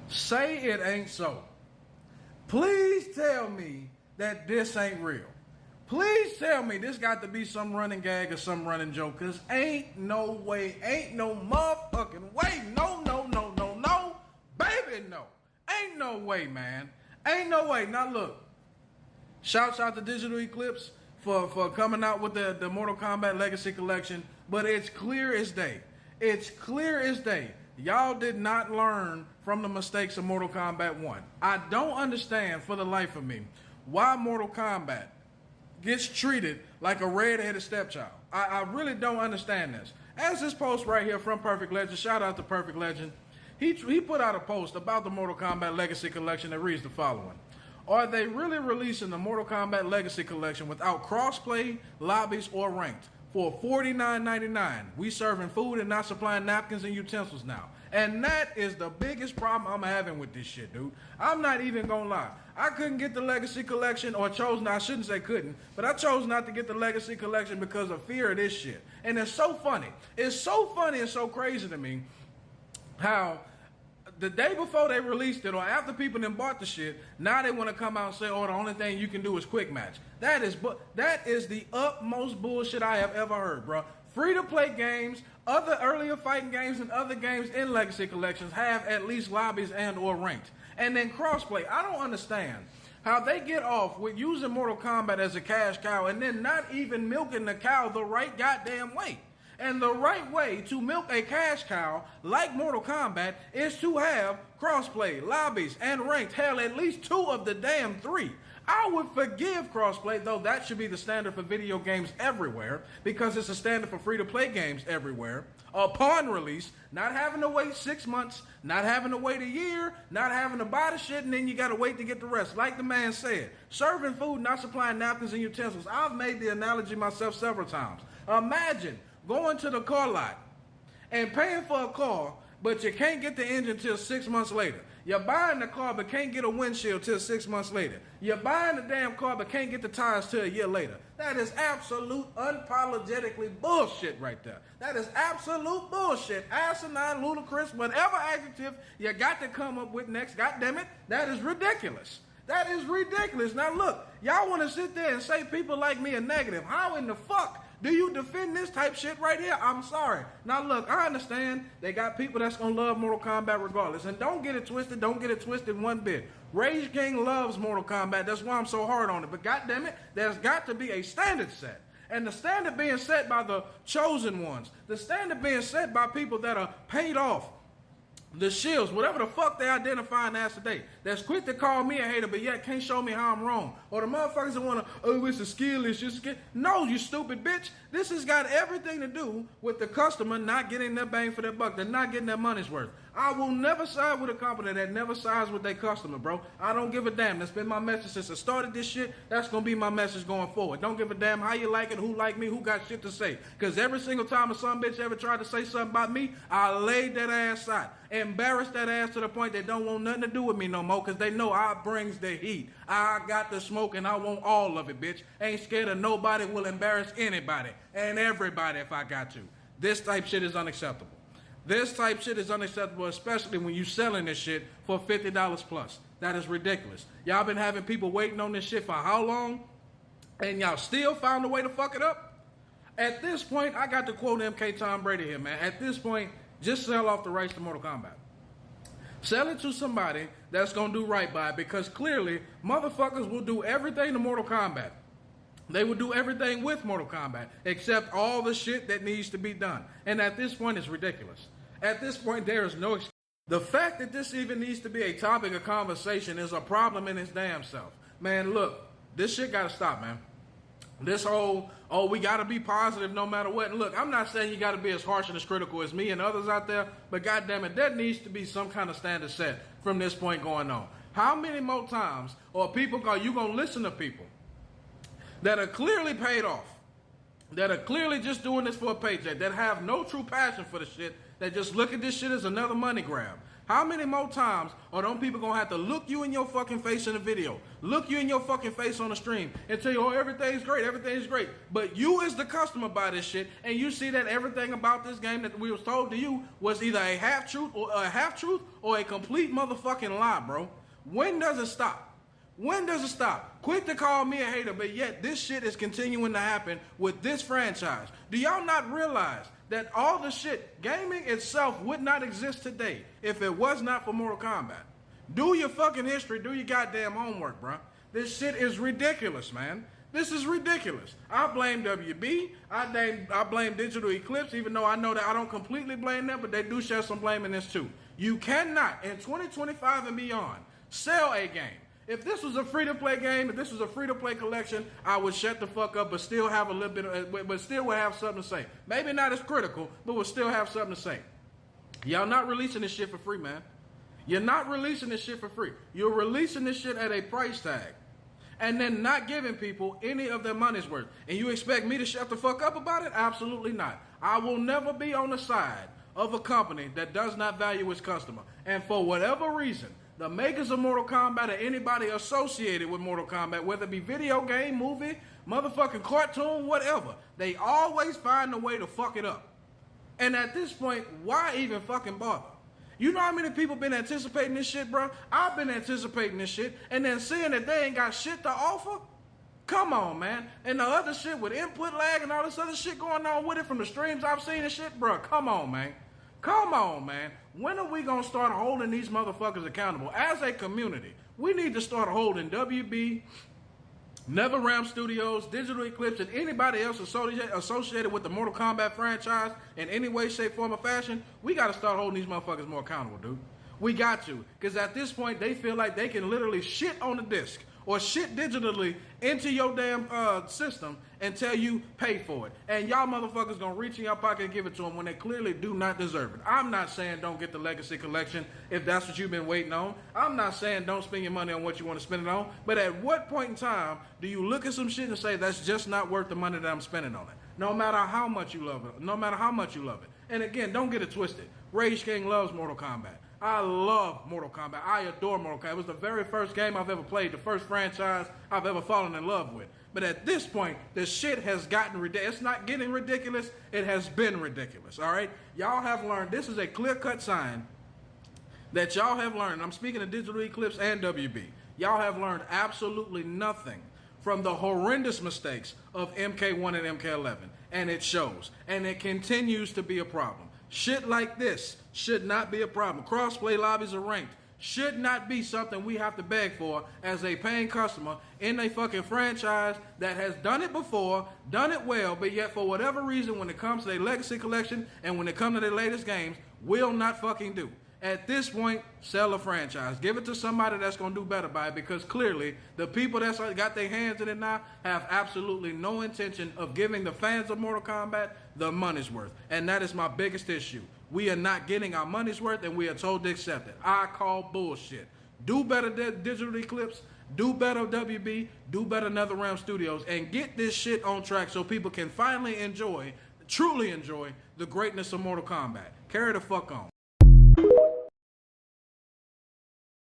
Say it ain't so. Please tell me that this ain't real. Please tell me this got to be some running gag or some running joke, because ain't no way, ain't no motherfucking way. No, no, no, no, no. Baby, no. Ain't no way, man. Ain't no way. Now look, shouts out to Digital Eclipse for coming out with the Mortal Kombat Legacy Collection, but it's clear as day. It's clear as day. Y'all did not learn from the mistakes of Mortal Kombat 1. I don't understand for the life of me why Mortal Kombat gets treated like a red-headed stepchild. I really don't understand this. As this post right here from Perfect Legend, shout out to Perfect Legend, he put out a post about the Mortal Kombat Legacy Collection that reads the following. Are they really releasing the Mortal Kombat Legacy Collection without crossplay, lobbies, or ranked? For $49.99, we serving food and not supplying napkins and utensils now. And that is the biggest problem I'm having with this shit, dude. I'm not even gonna lie. I couldn't get the Legacy Collection, or chose not, I shouldn't say couldn't, but I chose not to get the Legacy Collection because of fear of this shit. And it's so funny. It's so funny and so crazy to me how the day before they released it, or after people then bought the shit, now they want to come out and say, oh, the only thing you can do is quick match. That is the utmost bullshit I have ever heard, bro. Free-to-play games, other earlier fighting games, and other games in Legacy Collections have at least lobbies and or ranked. And then crossplay. I don't understand how they get off with using Mortal Kombat as a cash cow and then not even milking the cow the right goddamn way. And the right way to milk a cash cow like Mortal Kombat is to have crossplay, lobbies, and ranked. Hell, at least 2 of the damn 3. I would forgive crossplay, though that should be the standard for video games everywhere, because it's a standard for free-to-play games everywhere. Upon release, not having to wait 6 months, not having to wait a year, not having to buy the shit, and then you got to wait to get the rest. Like the man said, serving food, not supplying napkins and utensils. I've made the analogy myself several times. Imagine going to the car lot and paying for a car, but you can't get the engine till 6 months later. You're buying the car, but can't get a windshield till 6 months later. You're buying the damn car, but can't get the tires till a year later. That is absolute, unapologetically bullshit right there. That is absolute bullshit. Asinine, ludicrous, whatever adjective you got to come up with next. God damn it, that is ridiculous. That is ridiculous. Now look, y'all want to sit there and say people like me are negative. How in the fuck do you defend this type shit right here? I'm sorry. Now look, I understand they got people that's gonna love Mortal Kombat regardless. And don't get it twisted, don't get it twisted one bit. Rage King loves Mortal Kombat. That's why I'm so hard on it. But goddammit, there's got to be a standard set. And the standard being set by the chosen ones. The standard being set by people that are paid off. The shills, whatever the fuck they identifying as today, that's quick to call me a hater, but yet can't show me how I'm wrong. Or the motherfuckers that want to, oh, it's a skill, it's just a skill. No, you stupid bitch. This has got everything to do with the customer not getting their bang for their buck. They're not getting their money's worth. I will never side with a company that never sides with their customer, bro. I don't give a damn. That's been my message since I started this shit. That's going to be my message going forward. Don't give a damn how you like it, who like me, who got shit to say. Because every single time a son bitch ever tried to say something about me, I laid that ass out. Embarrassed that ass to the point they don't want nothing to do with me no more, because they know I brings the heat. I got the smoke and I want all of it, bitch. Ain't scared of nobody, will embarrass anybody and everybody if I got to. This type shit is unacceptable. This type shit is unacceptable, especially when you selling this shit for $50 plus. That is ridiculous. Y'all been having people waiting on this shit for how long? And y'all still found a way to fuck it up? At this point, I got to quote MK Tom Brady here, man. At this point, just sell off the rights to Mortal Kombat. Sell it to somebody that's going to do right by it, because clearly, motherfuckers will do everything to Mortal Kombat. They will do everything with Mortal Kombat, except all the shit that needs to be done. And at this point, it's ridiculous. At this point, there is no excuse. The fact that this even needs to be a topic of conversation is a problem in its damn self. Man, look, this shit got to stop, man. This whole, oh, we got to be positive no matter what. And look, I'm not saying you got to be as harsh and as critical as me and others out there, but goddamn it, there needs to be some kind of standard set from this point going on. How many more times are you going to listen to people that are clearly paid off, that are clearly just doing this for a paycheck, that have no true passion for the shit, that just look at this shit as another money grab? How many more times are them people gonna have to look you in your fucking face in the video, look you in your fucking face on the stream, and tell you, oh, everything's great. But you as the customer buy this shit, and you see that everything about this game that we was told to you was either a half truth or a complete motherfucking lie, bro. When does it stop? When does it stop? Quick to call me a hater, but yet this shit is continuing to happen with this franchise. Do y'all not realize that all the shit, gaming itself would not exist today if it was not for Mortal Kombat? Do your fucking history, do your goddamn homework, bro. This shit is ridiculous, man. This is ridiculous. I blame WB. I blame Digital Eclipse, even though I know that I don't completely blame them, but they do share some blame in this too. You cannot, in 2025 and beyond, sell a game. If this was a free-to-play game, if this was a free-to-play collection, I would shut the fuck up, but still have a little bit, but still would have something to say. Maybe not as critical, but would still have something to say. Y'all not releasing this shit for free, man. You're not releasing this shit for free. You're releasing this shit at a price tag, and then not giving people any of their money's worth. And you expect me to shut the fuck up about it? Absolutely not. I will never be on the side of a company that does not value its customer. And for whatever reason, the makers of Mortal Kombat or anybody associated with Mortal Kombat, whether it be video game, movie, motherfucking cartoon, whatever, they always find a way to fuck it up. And at this point, why even fucking bother? You know how many people been anticipating this shit, bro? I've been anticipating this shit, and then seeing that they ain't got shit to offer? Come on, man. And the other shit with input lag and all this other shit going on with it from the streams I've seen and shit, bro, come on, man. Come on, man. When are we going to start holding these motherfuckers accountable? As a community, we need to start holding WB, NetherRealm Studios, Digital Eclipse, and anybody else associated with the Mortal Kombat franchise in any way, shape, form, or fashion. We got to start holding these motherfuckers more accountable, dude. We got to. Because at this point, they feel like they can literally shit on the disc or shit digitally into your damn system and tell you pay for it. And y'all motherfuckers gonna reach in your pocket and give it to them when they clearly do not deserve it. I'm not saying don't get the Legacy Collection if that's what you've been waiting on. I'm not saying don't spend your money on what you want to spend it on. But at what point in time do you look at some shit and say that's just not worth the money that I'm spending on it? No matter how much you love it. No matter how much you love it. And again, don't get it twisted. Rage King loves Mortal Kombat. I love Mortal Kombat. I adore Mortal Kombat. It was the very first game I've ever played, the first franchise I've ever fallen in love with. But at this point, the shit has gotten ridiculous. It's not getting ridiculous. It has been ridiculous, all right? Y'all have learned, this is a clear-cut sign that y'all have learned. I'm speaking of Digital Eclipse and WB. Y'all have learned absolutely nothing from the horrendous mistakes of MK1 and MK11. And it shows. And it continues to be a problem. Shit like this should not be a problem. Crossplay lobbies are ranked. Should not be something we have to beg for as a paying customer in a fucking franchise that has done it before, done it well, but yet for whatever reason when it comes to their Legacy Collection and when it comes to their latest games, will not fucking do. At this point, sell a franchise. Give it to somebody that's going to do better by it, because clearly the people that's got their hands in it now have absolutely no intention of giving the fans of Mortal Kombat the money's worth. And that is my biggest issue. We are not getting our money's worth, and we are told to accept it. I call bullshit. Do better Digital Eclipse. Do better WB. Do better NetherRealm Studios. And get this shit on track so people can finally enjoy, truly enjoy, the greatness of Mortal Kombat. Carry the fuck on.